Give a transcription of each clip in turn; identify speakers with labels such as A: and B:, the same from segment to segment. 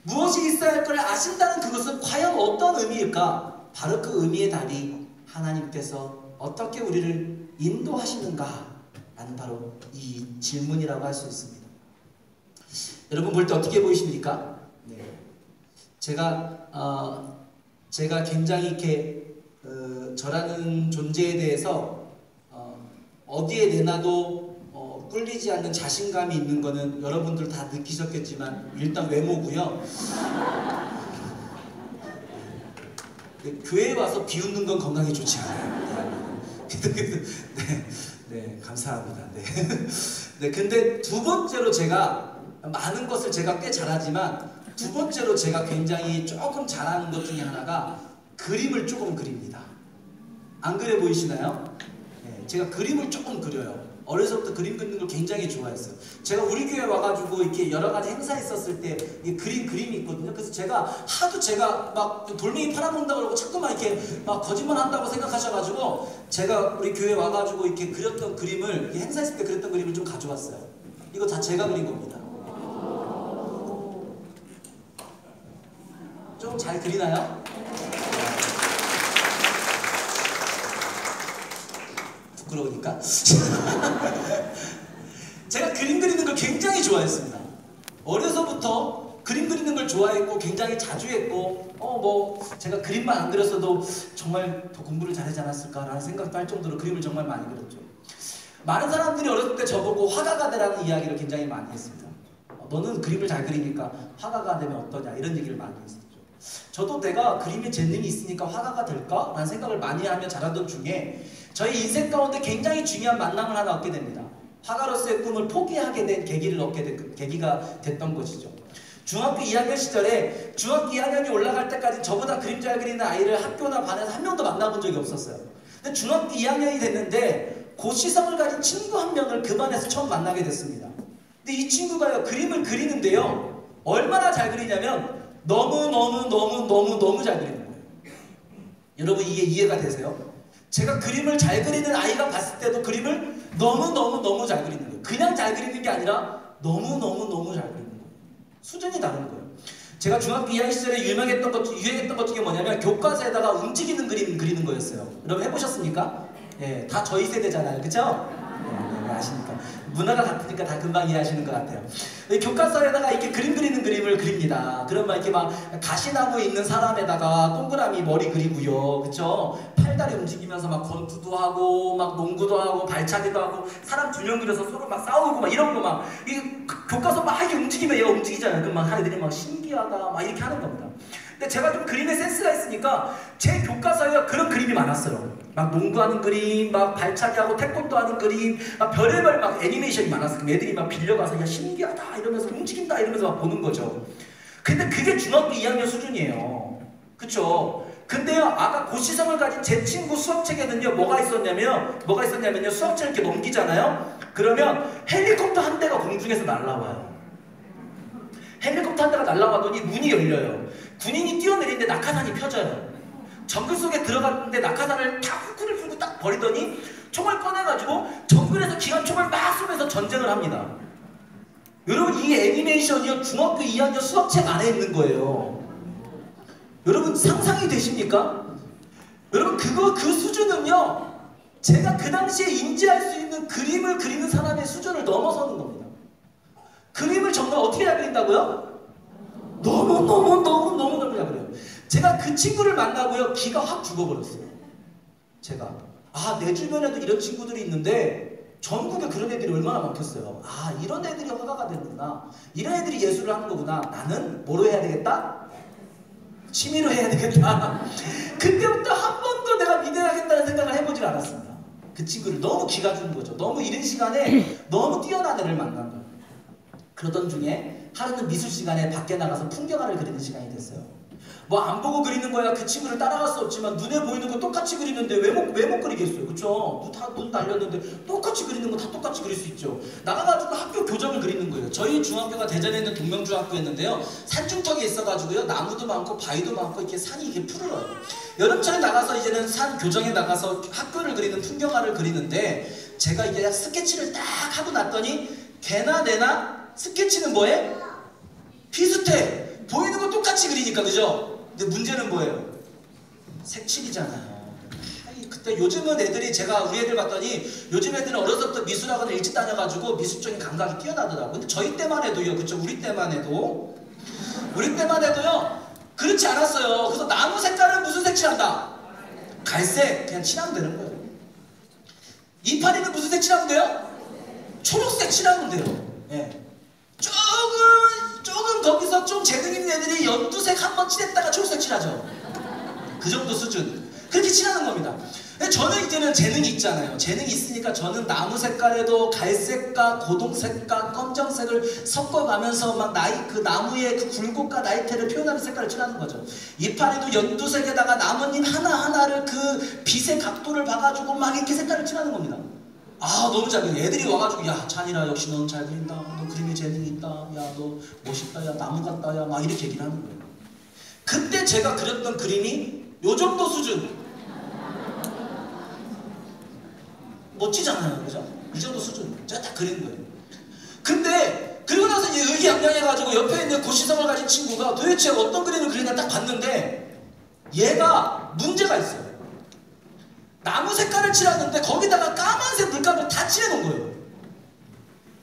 A: 무엇이 있어야 할 걸 아신다는 그것은 과연 어떤 의미일까? 바로 그 의미의 답이 하나님께서 어떻게 우리를 인도하시는가? 라는 바로 이 질문이라고 할 수 있습니다. 여러분 볼 때 어떻게 보이십니까? 네. 제가 굉장히 이렇게 저라는 존재에 대해서 어디에 내놔도 꿀리지 않는 자신감이 있는 거는 여러분들 다 느끼셨겠지만 일단 외모고요. 교회에 와서 비웃는 건 건강에 좋지 않아요. 네, 감사합니다. 네. 네, 근데 두 번째로 제가 많은 것을 제가 꽤 잘하지만 두 번째로 제가 굉장히 조금 잘하는 것 중에 하나가 그림을 조금 그립니다. 안 그래 보이시나요? 네, 제가 그림을 조금 그려요. 어려서부터 그림 그리는 걸 굉장히 좋아했어요. 제가 우리 교회 와가지고 이렇게 여러 가지 행사 있었을 때 그림이 있거든요. 그래서 제가 하도 막 돌멩이 팔아먹는다고 그러고 자꾸만 이렇게 막 거짓말 한다고 생각하셔가지고 제가 우리 교회 와가지고 이렇게 그렸던 그림을 이렇게 행사했을 때 그렸던 그림을 좀 가져왔어요. 이거 다 제가 그린 겁니다. 좀 잘 그리나요? 부끄러우니까. 제가 그림 그리는 걸 굉장히 좋아했습니다. 어려서부터 그림 그리는 걸 좋아했고 굉장히 자주 했고 제가 그림만 안 그렸어도 정말 더 공부를 잘하지 않았을까라는 생각도 할 정도로 그림을 정말 많이 그렸죠. 많은 사람들이 어렸을 때 저보고 화가가 되라는 이야기를 굉장히 많이 했습니다. 너는 그림을 잘 그리니까 화가가 되면 어떠냐 이런 얘기를 많이 했었죠. 저도 내가 그림에 재능이 있으니까 화가가 될까? 라는 생각을 많이 하며 자라던 중에 저희 인생 가운데 굉장히 중요한 만남을 하나 얻게 됩니다. 화가로서의 꿈을 포기하게 된 계기가 됐던 것이죠. 중학교 2학년 시절에 중학교 2학년이 올라갈 때까지 저보다 그림 잘 그리는 아이를 학교나 반에서 한 명도 만나본 적이 없었어요. 근데 중학교 2학년이 됐는데 고시성을 가진 친구 한 명을 그 반에서 처음 만나게 됐습니다. 근데 이 친구가요 그림을 그리는데요 얼마나 잘 그리냐면 너무 잘 그리는 거예요. 여러분 이게 이해가 되세요? 제가 그림을 잘 그리는 아이가 봤을 때도 그림을 너무 잘 그리는 거예요. 그냥 잘 그리는 게 아니라 너무 잘 그리는 거예요. 수준이 다른 거예요. 제가 중학교 2학년 시절에 유행했던 것 중에 뭐냐면 교과서에다가 움직이는 그림 그리는 거였어요. 여러분 해보셨습니까? 예, 다 저희 세대잖아요. 그쵸? 네, 아시니까. 문화가 같으니까 다 금방 이해하시는 것 같아요. 교과서에다가 이렇게 그림 그리는 그림을 그립니다. 그러면 이렇게 막 가시나무에 있는 사람에다가 동그라미 머리 그리고요. 그쵸? 팔다리 움직이면서 막 권투도 하고, 막 농구도 하고, 발차기도 하고, 사람 두 명 그려서 서로 막 싸우고, 막 이런 거 막, 교과서 막 이렇게 움직이면 얘가 움직이잖아요. 그럼 막 애들이 막 신기하다, 막 이렇게 하는 겁니다. 근데 제가 좀 그림에 센스가 있으니까 제 교과서에 그런 그림이 많았어요. 막 농구하는 그림, 막 발차기하고 태권도 하는 그림, 막 별의별 막 애니메이션이 많았어요. 그럼 애들이 막 빌려가서 야 신기하다 이러면서 움직인다 이러면서 막 보는 거죠. 근데 그게 중학교 2학년 수준이에요. 그쵸? 근데요 아까 고시성을 가진 제 친구 수학책에는요 뭐가 있었냐면요 수학책 이렇게 넘기잖아요. 그러면 헬리콥터 한 대가 공중에서 날아와요. 헬리콥터 한 대가 날아가더니 문이 열려요. 군인이 뛰어내리는데 낙하산이 펴져요. 정글 속에 들어갔는데 낙하산을 다 후크를 풀고 딱 버리더니 총을 꺼내가지고 정글에서 기관총을 막 쏘면서 전쟁을 합니다. 여러분 이 애니메이션이요 중학교 2학년 수학책 안에 있는 거예요. 여러분 상상이 되십니까? 여러분 그 수준은요 제가 그 당시에 인지할 수 있는 그림을 그리는 사람의 수준을 넘어서는 겁니다. 그림을 정말 어떻게 잘 그린다고요? 너무 잘 그려요. 제가 그 친구를 만나고요 기가 확 죽어버렸어요. 제가 내 주변에도 이런 친구들이 있는데 전국에 그런 애들이 얼마나 많겠어요. 이런 애들이 화가가 되는구나. 이런 애들이 예술을 하는 거구나. 나는 뭐로 해야 되겠다? 취미로 해야 되겠다. 그때부터 한 번도 내가 미대하겠다는 생각을 해보질 않았습니다. 그 친구를 너무 기가 주는 거죠. 너무 이른 시간에 너무 뛰어난 애를 만난 거예요. 그러던 중에 하루는 미술 시간에 밖에 나가서 풍경화를 그리는 시간이 됐어요. 뭐 안 보고 그리는 거야 그 친구를 따라갈 수 없지만 눈에 보이는 거 똑같이 그리는데 왜 못 그리겠어요. 그쵸? 눈 달렸는데 똑같이 그리는 거 다 똑같이 그릴 수 있죠. 나가가지고 학교 교정을 그리는 거예요. 저희 중학교가 대전에 있는 동명중학교였는데요. 산중턱에 있어가지고요 나무도 많고 바위도 많고 이렇게 산이 이렇게 푸르러요. 여름철에 나가서 이제는 산 교정에 나가서 학교를 그리는 풍경화를 그리는데 제가 이제 스케치를 딱 하고 났더니 개나 내나 스케치는 뭐해? 비슷해. 보이는 거 똑같이 그리니까, 그죠? 근데 문제는 뭐예요? 색칠이잖아요. 아니, 그때 요즘은 애들이, 제가 우리 애들 봤더니 요즘 애들은 어려서부터 미술학원을 일찍 다녀가지고 미술적인 감각이 뛰어나더라고요. 근데 저희 때만 해도요, 그쵸? 우리 때만 해도요, 그렇지 않았어요. 그래서 나무 색깔은 무슨 색 칠한다? 갈색. 그냥 칠하면 되는 거예요. 이파리는 무슨 색 칠하면 돼요? 초록색 칠하면 돼요. 예. 조금 거기서 좀 재능 있는 애들이 연두색 한번 칠했다가 초록색 칠하죠. 그 정도 수준. 그렇게 칠하는 겁니다. 근데 저는 이제는 재능이 있잖아요. 재능이 있으니까 저는 나무 색깔에도 갈색과 고동색과 검정색을 섞어가면서 막 그 나무의 그 굴곡과 나이테를 표현하는 색깔을 칠하는 거죠. 이파리도 연두색에다가 나뭇잎 하나하나를 그 빛의 각도를 봐가지고 막 이렇게 색깔을 칠하는 겁니다. 아, 너무 잘 그려. 애들이 와가지고, 야, 찬이라 역시 넌 잘 그린다. 너 그림에 재능이 있다. 야, 너 멋있다. 야, 나무 같다. 야, 막 이렇게 얘기를 하는 거예요. 그때 제가 그렸던 그림이 요 정도 수준. 멋지잖아요. 그죠? 이 정도 수준. 제가 딱 그린 거예요. 근데 그리고 나서 이제 의기양양해가지고 옆에 있는 고시성을 가진 친구가 도대체 어떤 그림을 그리나 딱 봤는데 얘가 문제가 있어요. 나무 색깔을 칠하는데 거기다가 까만색 물감을 다 칠해놓은 거예요.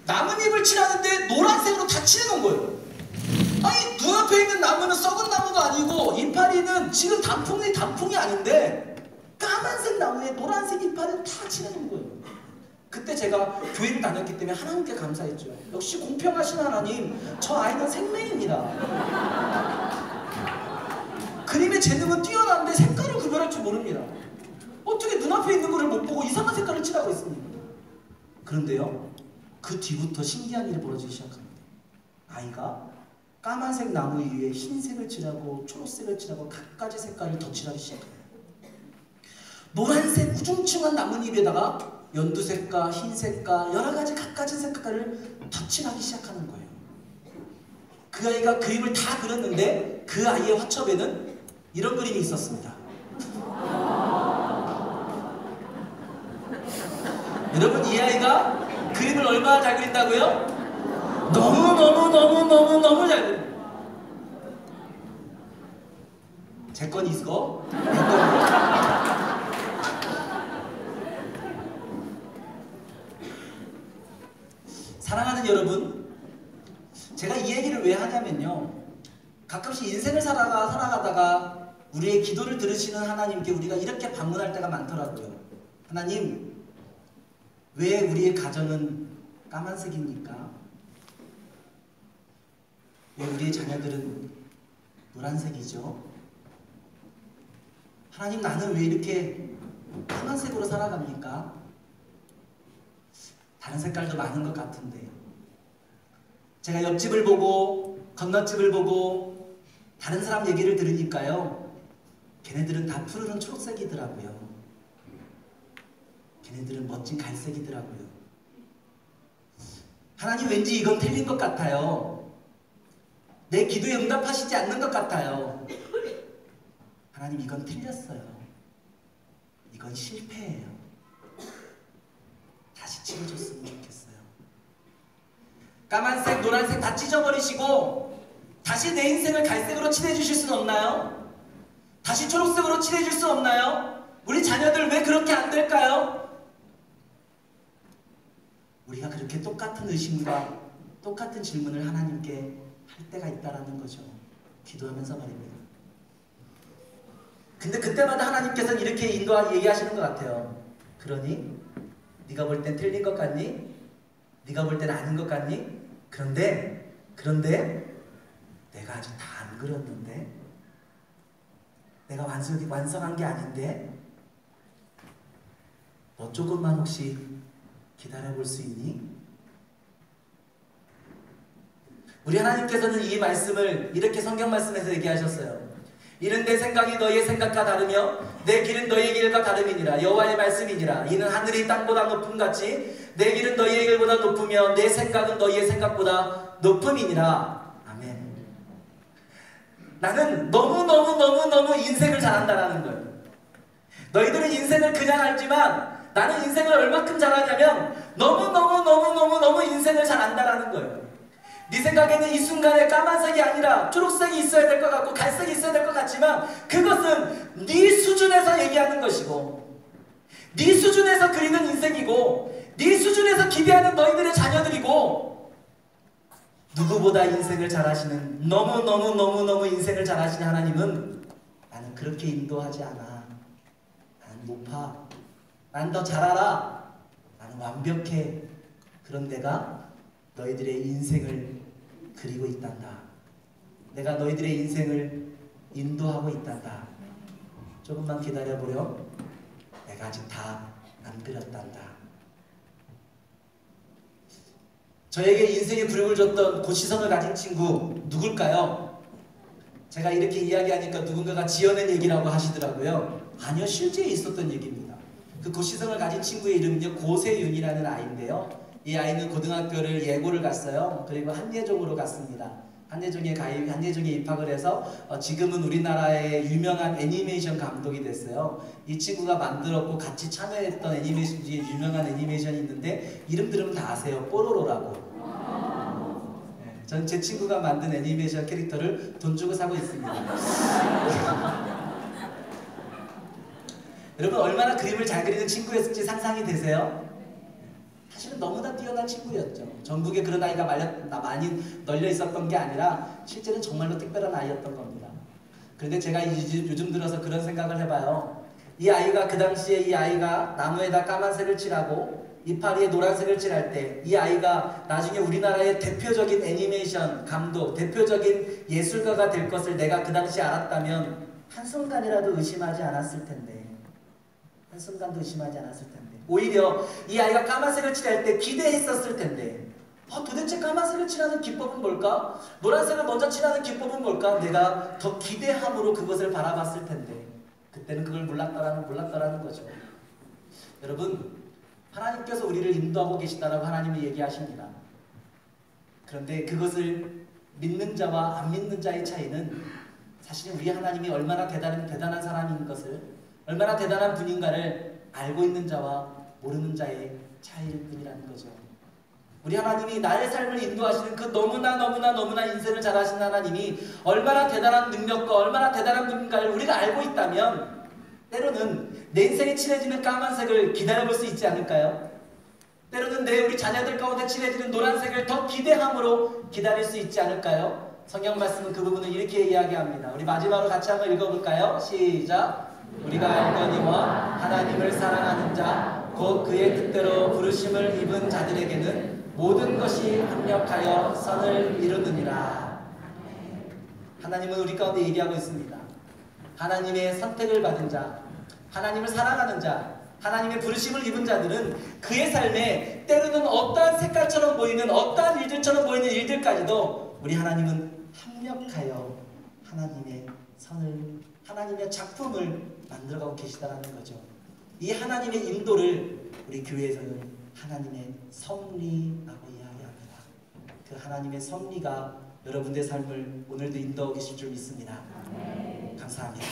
A: 나뭇잎을 칠하는데 노란색으로 다 칠해놓은 거예요. 아니, 눈앞에 있는 나무는 썩은 나무가 아니고 이파리는 지금 단풍이 아닌데 까만색 나무에 노란색 이파리를 다 칠해놓은 거예요. 그때 제가 교회를 다녔기 때문에 하나님께 감사했죠. 역시 공평하신 하나님, 저 아이는 생명입니다. 그림의 재능은 뛰어난데 색깔을 구별할 줄 모릅니다. 어떻게 눈앞에 있는 거를 못 보고 이상한 색깔을 칠하고 있습니까? 그런데요, 그 뒤부터 신기한 일이 벌어지기 시작합니다. 아이가 까만색 나무 위에 흰색을 칠하고 초록색을 칠하고 각가지 색깔을 더 칠하기 시작합니다. 노란색 우중충한 나뭇잎에다가 연두색과 흰색과 여러가지 각가지 색깔을 더 칠하기 시작하는 거예요. 그 아이가 그림을 다 그렸는데 그 아이의 화첩에는 이런 그림이 있었습니다. 여러분, 이 아이가 그림을 얼마나 잘 그린다고요? 너무 잘 그려요. 제 건 이거, 내 건. 사랑하는 여러분, 제가 이 얘기를 왜 하냐면요, 가끔씩 인생을 살아가다가 우리의 기도를 들으시는 하나님께 우리가 이렇게 방문할 때가 많더라고요. 하나님, 왜 우리의 가정은 까만색입니까? 왜 우리의 자녀들은 노란색이죠? 하나님, 나는 왜 이렇게 파란색으로 살아갑니까? 다른 색깔도 많은 것 같은데. 제가 옆집을 보고 건너집을 보고 다른 사람 얘기를 들으니까요, 걔네들은 다 푸르른 초록색이더라고요. 걔네들은 멋진 갈색이더라고요. 하나님, 왠지 이건 틀린 것 같아요. 내 기도에 응답하시지 않는 것 같아요. 하나님, 이건 틀렸어요. 이건 실패예요. 다시 칠해줬으면 좋겠어요. 까만색, 노란색 다 찢어버리시고 다시 내 인생을 갈색으로 칠해주실 수는 없나요? 다시 초록색으로 칠해줄 수 없나요? 우리 자녀들 왜 그렇게 안 될까요? 우리가 그렇게 똑같은 의심과 똑같은 질문을 하나님께 할 때가 있다라는 거죠. 기도하면서 말입니다. 근데 그때마다 하나님께서는 이렇게 얘기하시는 것 같아요. 그러니? 네가 볼 땐 틀린 것 같니? 네가 볼 땐 아닌 것 같니? 그런데 내가 아직 다 안 그렸는데? 내가 완성한 게 아닌데? 너 조금만 혹시 기다려볼 수 있니? 우리 하나님께서는 이 말씀을 이렇게 성경 말씀에서 얘기하셨어요. 이는 내 생각이 너희의 생각과 다르며 내 길은 너희의 길과 다름이니라. 여호와의 말씀이니라. 이는 하늘이 땅보다 높음같이 내 길은 너희의 길보다 높으며 내 생각은 너희의 생각보다 높음이니라. 아멘. 나는 너무 인생을 잘한다라는 거예요. 너희들은 인생을 그냥 알지만 나는 인생을 얼마큼 잘하냐면 너무 인생을 잘 안다라는 거예요. 네 생각에는 이 순간에 까만색이 아니라 초록색이 있어야 될 것 같고 갈색이 있어야 될 것 같지만 그것은 네 수준에서 얘기하는 것이고 네 수준에서 그리는 인생이고 네 수준에서 기대하는 너희들의 자녀들이고 누구보다 인생을 잘 하시는 너무너무 인생을 잘 하시는 하나님은 나는 그렇게 인도하지 않아. 나는 높아. 난 더 잘 알아. 나는 완벽해. 그런 내가 너희들의 인생을 그리고 있단다. 내가 너희들의 인생을 인도하고 있단다. 조금만 기다려보렴. 내가 아직 다 안 그렸단다. 저에게 인생의 부름을 줬던 그 시선을 가진 친구 누굴까요? 제가 이렇게 이야기하니까 누군가가 지어낸 얘기라고 하시더라고요. 아니요, 실제 있었던 얘기입니다. 그 고시성을 가진 친구의 이름은요, 고세윤이라는 아이인데요. 이 아이는 고등학교를 예고를 갔어요. 그리고 한예종으로 갔습니다. 한예종에 입학을 해서 지금은 우리나라의 유명한 애니메이션 감독이 됐어요. 이 친구가 만들었고 같이 참여했던 애니메이션 중에 유명한 애니메이션이 있는데 이름 들으면 다 아세요. 뽀로로라고. 네, 전 제 친구가 만든 애니메이션 캐릭터를 돈 주고 사고 있습니다. 여러분 얼마나 그림을 잘 그리는 친구였을지 상상이 되세요? 사실은 너무나 뛰어난 친구였죠. 전국에 그런 아이가 많이 널려 있었던 게 아니라 실제는 정말로 특별한 아이였던 겁니다. 그런데 제가 요즘 들어서 그런 생각을 해봐요. 이 아이가 그 당시에 이 아이가 나무에다 까만색을 칠하고 이파리에 노란색을 칠할 때 이 아이가 나중에 우리나라의 대표적인 애니메이션 감독, 대표적인 예술가가 될 것을 내가 그 당시에 알았다면 한순간이라도 의심하지 않았을 텐데 한순간도 의심하지 않았을 텐데 오히려 이 아이가 까만색을 칠할 때 기대했었을 텐데 도대체 까만색을 칠하는 기법은 뭘까? 노란색을 먼저 칠하는 기법은 뭘까? 내가 더 기대함으로 그것을 바라봤을 텐데 그때는 그걸 몰랐더라는 거죠. 여러분 하나님께서 우리를 인도하고 계시다라고 하나님이 얘기하십니다. 그런데 그것을 믿는 자와 안 믿는 자의 차이는 사실은 우리 하나님이 얼마나 대단한 사람인 것을 얼마나 대단한 분인가를 알고 있는 자와 모르는 자의 차이일 뿐이라는 거죠. 우리 하나님이 나의 삶을 인도하시는 그 너무나 인생을 잘하시는 하나님이 얼마나 대단한 능력과 얼마나 대단한 분인가를 우리가 알고 있다면 때로는 내 인생에 칠해지는 까만색을 기다려볼 수 있지 않을까요? 때로는 우리 자녀들 가운데 칠해지는 노란색을 더 기대함으로 기다릴 수 있지 않을까요? 성경 말씀은 그 부분을 이렇게 이야기합니다. 우리 마지막으로 같이 한번 읽어볼까요? 시작! 우리가 알거니와 하나님을 사랑하는 자 곧 그의 뜻대로 부르심을 입은 자들에게는 모든 것이 합력하여 선을 이루느니라. 하나님은 우리 가운데 얘기하고 있습니다. 하나님의 선택을 받은 자, 하나님을 사랑하는 자, 하나님의 부르심을 입은 자들은 그의 삶에 때로는 어떠한 색깔처럼 보이는 어떠한 일들처럼 보이는 일들까지도 우리 하나님은 합력하여 하나님의 선을 하나님의 작품을 만들어가고 계시다는 거죠. 이 하나님의 인도를 우리 교회에서는 하나님의 섭리라고 이야기합니다. 그 하나님의 섭리가 여러분의 삶을 오늘도 인도하고 계실 줄 믿습니다. 감사합니다.